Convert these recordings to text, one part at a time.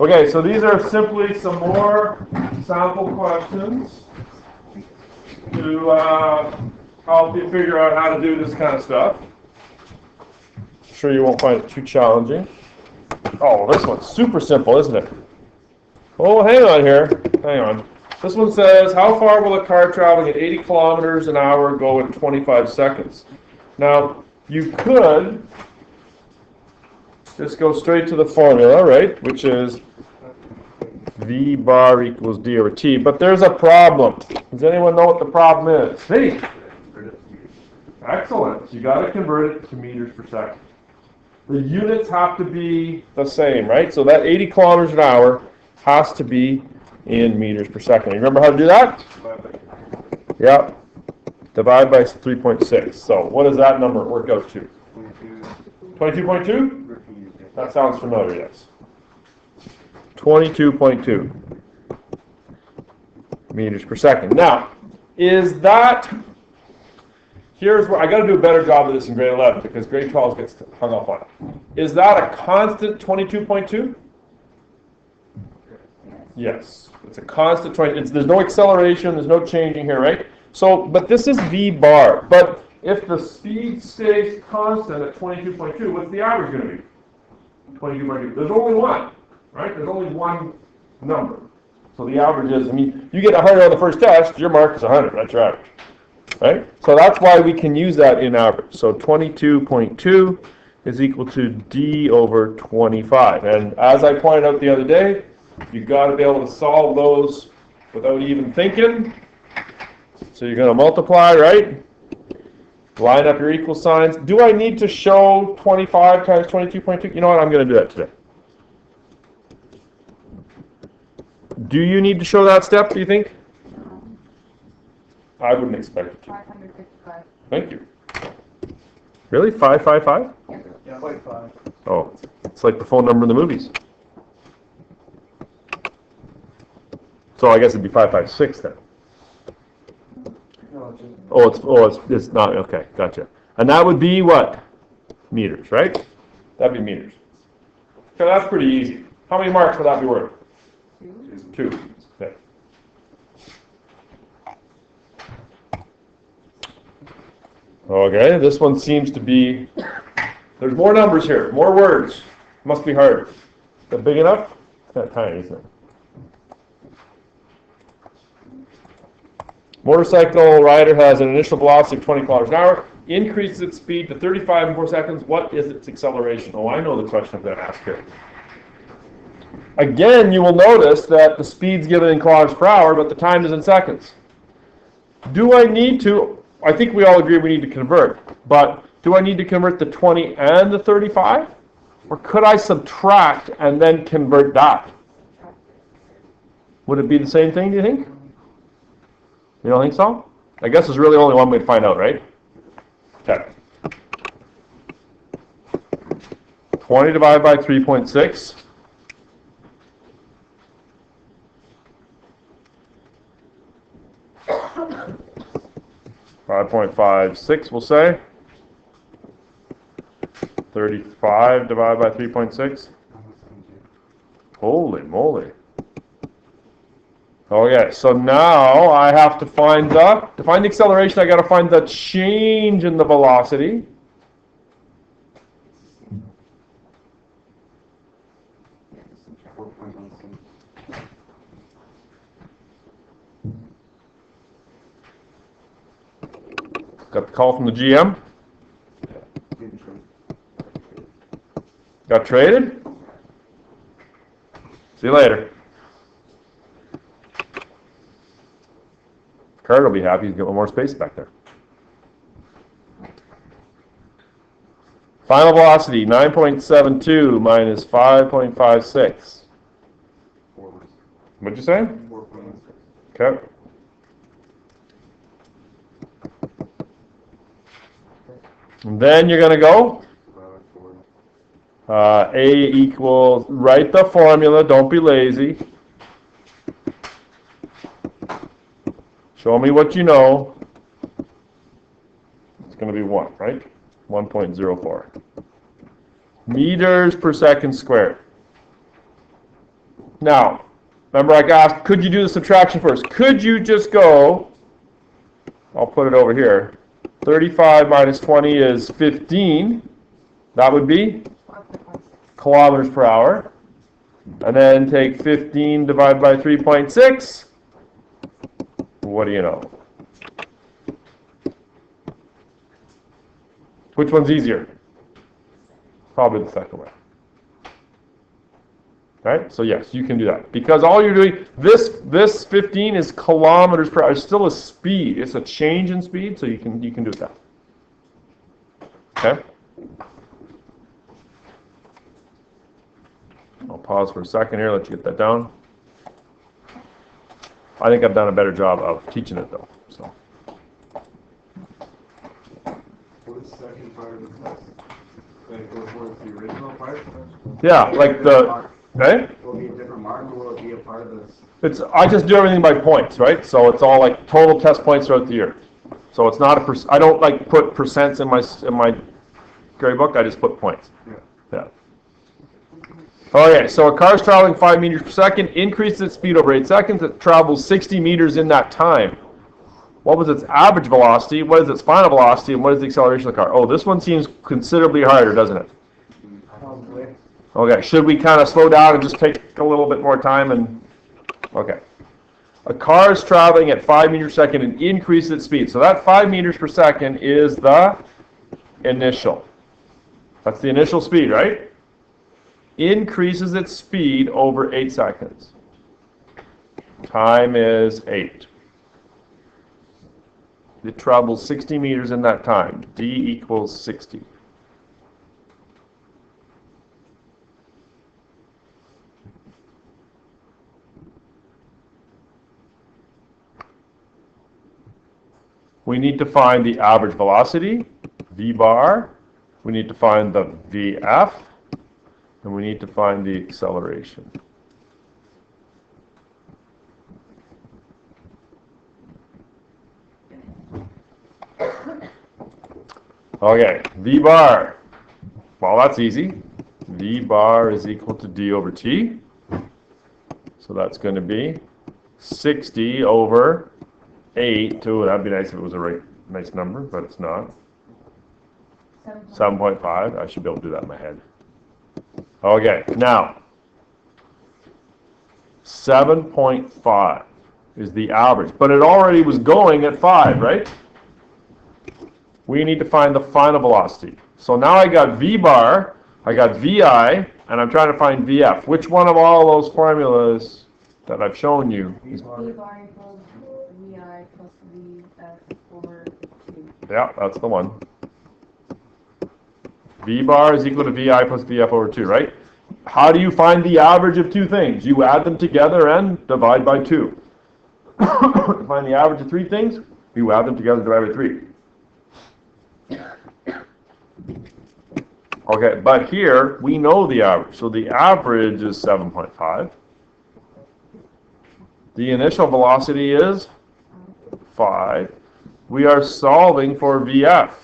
Okay, so these are simply some more sample questions to help you figure out how to do this kind of stuff. I'm sure you won't find it too challenging. Oh, this one's super simple, isn't it? Oh, hang on here. Hang on. This one says, how far will a car traveling at 80 kilometers an hour go in 25 seconds? Now, you could just go straight to the formula, right? Which is V bar equals D over T. But there's a problem. Does anyone know what the problem is? Hey! Excellent. You got to convert it to meters per second. The units have to be the same, right? So that 80 kilometers an hour has to be in meters per second. You remember how to do that? Yeah. Divide by 3.6. So what does that number work out to? 22.2? That sounds familiar, yes. 22.2 meters per second. Now, is that, here's where, I got to do a better job of this in grade 11 because grade 12 gets hung up on it. Is that a constant 22.2? Yes. It's a constant 20. There's no acceleration, there's no changing here, right? So, but this is V bar. But if the speed stays constant at 22.2, what's the average going to be? 22.2. There's only one, right? There's only one number. So the average is, I mean, you get 100 on the first test, your mark is 100. That's your average, right? So that's why we can use that in average. So 22.2 is equal to D over 25. And as I pointed out the other day, you've got to be able to solve those without even thinking. So you're going to multiply, right? Line up your equal signs. Do I need to show 25 times 22.2? You know what? I'm going to do that today. Do you need to show that step, do you think? I wouldn't expect it to. 555. Thank you. Really? 555? Yeah, like 5. Oh, it's like the phone number in the movies. So I guess it'd be 556 then. No, It's not, okay, gotcha. And that would be what? Meters, right? That'd be meters. Okay, that's pretty easy. How many marks would that be worth? 2. Okay. Okay, this one seems to be, there's more numbers here, more words. Must be hard. Is that big enough? It's kind of tiny, isn't it? Motorcycle rider has an initial velocity of 20 kilometers an hour, increases its speed to 35 in 4 seconds. What is its acceleration? Oh, I know the question I'm going to ask here. Again, you will notice that the speed's given in kilometers per hour, but the time is in seconds. Do I need to, I think we all agree we need to convert, but do I need to convert the 20 and the 35? Or could I subtract and then convert that? Would it be the same thing, do you think? You don't think so? I guess there's really only one way to find out, right? Okay. 20 divided by 3.6. 5.56, we'll say. 35 divided by 3.6. Holy moly. Okay, so now I have to find to find the acceleration, I got to find the change in the velocity. Got the call from the GM. Got traded. See you later. Card will be happy. He's got one more space back there. Final velocity, 9.72 minus 5.56. What'd you say? 4.6. Okay. And then you're going to go A equals, write the formula, don't be lazy. Show me what you know. It's going to be 1, right? 1.04. Meters per second squared. Now, remember I asked, could you do the subtraction first? Could you just go, I'll put it over here, 35 minus 20 is 15. That would be kilometers per hour. And then take 15 divided by 3.6. What do you know? Which one's easier? Probably the second one. Right? So yes, you can do that. Because all you're doing, this 15 is kilometers per hour. It's still a speed. It's a change in speed, so you can do that. Okay? I'll pause for a second here, let you get that down. I think I've done a better job of teaching it though. So. What is the second part of the test? Like, what's the original part? Yeah, like the, okay? Will it be a different mark, or will it be a part of this? I just do everything by points, right? So it's all like total test points throughout the year. So it's not I don't like put percents in my grade book. I just put points. Yeah. Okay, so a car is traveling 5 meters per second, increases its speed over 8 seconds. It travels 60 meters in that time. What was its average velocity? What is its final velocity? And what is the acceleration of the car? Oh, this one seems considerably harder, doesn't it? Okay, should we kind of slow down and just take a little bit more time? Okay. A car is traveling at 5 meters per second and increases its speed. So that 5 meters per second is the initial. That's the initial speed, right? Increases its speed over 8 seconds. Time is 8. It travels 60 meters in that time. D equals 60. We need to find the average velocity, v bar. We need to find the vf. And we need to find the acceleration. Okay, v bar. Well, that's easy. V bar is equal to d over t. So that's going to be 60 over 8. Ooh, that'd be nice if it was a nice number, but it's not. 7.5. I should be able to do that in my head. Okay, now, 7.5 is the average, but it already was going at 5, right? We need to find the final velocity. So now I got v bar, I got vi, and I'm trying to find vf. Which one of all those formulas that I've shown you is... v bar equals vi plus vf over 2. Yeah, that's the one. V bar is equal to vi plus vf over 2, right? How do you find the average of two things? You add them together and divide by 2. To find the average of 3 things, you add them together and divide by 3. Okay, but here we know the average. So the average is 7.5. The initial velocity is 5. We are solving for vf.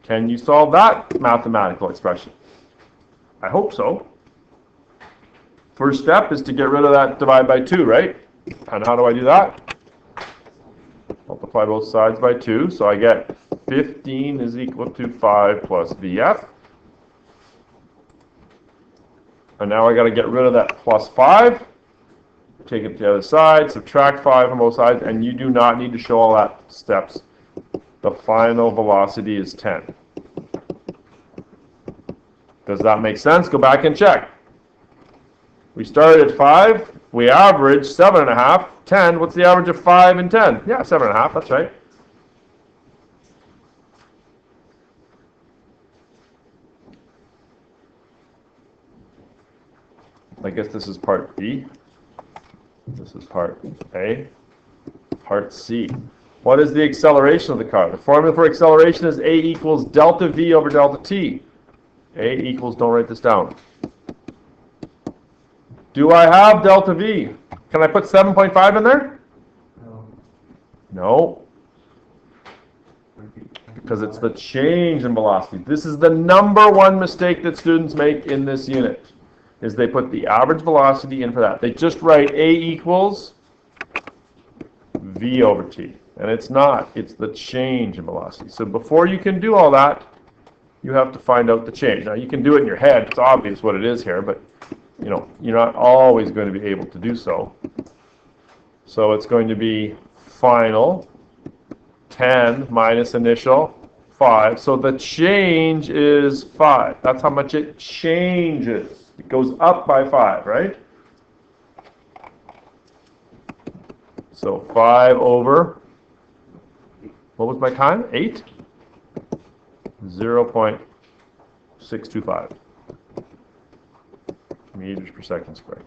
Can you solve that mathematical expression? I hope so. First step is to get rid of that divide by 2, right? And how do I do that? Multiply both sides by 2, so I get 15 is equal to 5 plus vf. And now I got to get rid of that plus 5. Take it to the other side, subtract 5 from both sides, and you do not need to show all that steps. The final velocity is 10. Does that make sense? Go back and check. We started at 5. We averaged 7.5. 10. What's the average of 5 and 10? Yeah, 7.5. That's right. I guess this is part B. This is part A. Part C. What is the acceleration of the car? The formula for acceleration is A equals delta V over delta T. A equals, don't write this down. Do I have delta V? Can I put 7.5 in there? No. Because it's the change in velocity. This is the number one mistake that students make in this unit. is they put the average velocity in for that. They just write A equals V over T. And it's not. It's the change in velocity. So before you can do all that, you have to find out the change. Now, you can do it in your head. It's obvious what it is here, but you're not always going to be able to do so. So it's going to be final 10 minus initial 5. So the change is 5. That's how much it changes. It goes up by 5, right? So 5 over, what was my time? 8? 0.625 meters per second squared.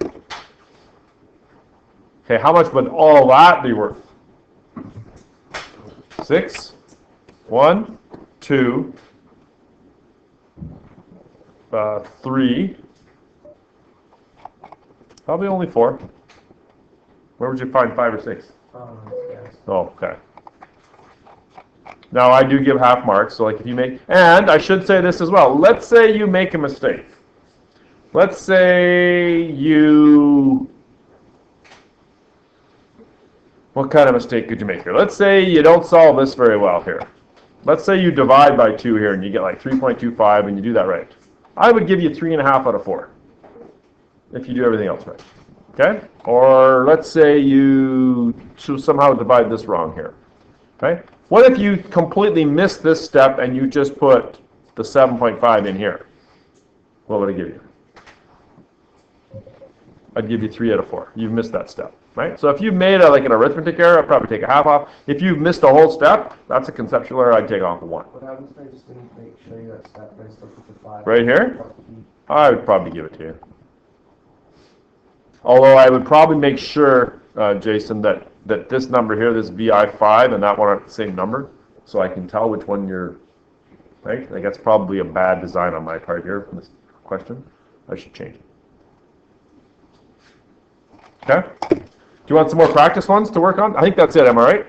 Okay, how much would all that be worth? 6, 1, 2, 3, probably only 4. Where would you find 5 or 6? Yes. Oh, okay. Now I do give half marks, so like if you make, and I should say this as well, let's say you make a mistake. Let's say you, what kind of mistake could you make here? Let's say you don't solve this very well here. Let's say you divide by 2 here and you get like 3.25 and you do that right. I would give you 3.5 out of 4 if you do everything else right. Okay? Or let's say you somehow divide this wrong here. Okay? What if you completely miss this step and you just put the 7.5 in here? What would I give you? I'd give you 3 out of 4. You've missed that step, right? So if you've made like an arithmetic error, I'd probably take a half off. If you've missed a whole step, that's a conceptual error, I'd take off a 1. What happens if I just didn't show you that step, but I still put the 5? Right here? I would probably give it to you. Although I would probably make sure, Jason, that this number here, this VI5, and that one are the same number, so I can tell which one you're, right? Like that's probably a bad design on my part here from this question. I should change it. Okay? Do you want some more practice ones to work on? I think that's it, am I right?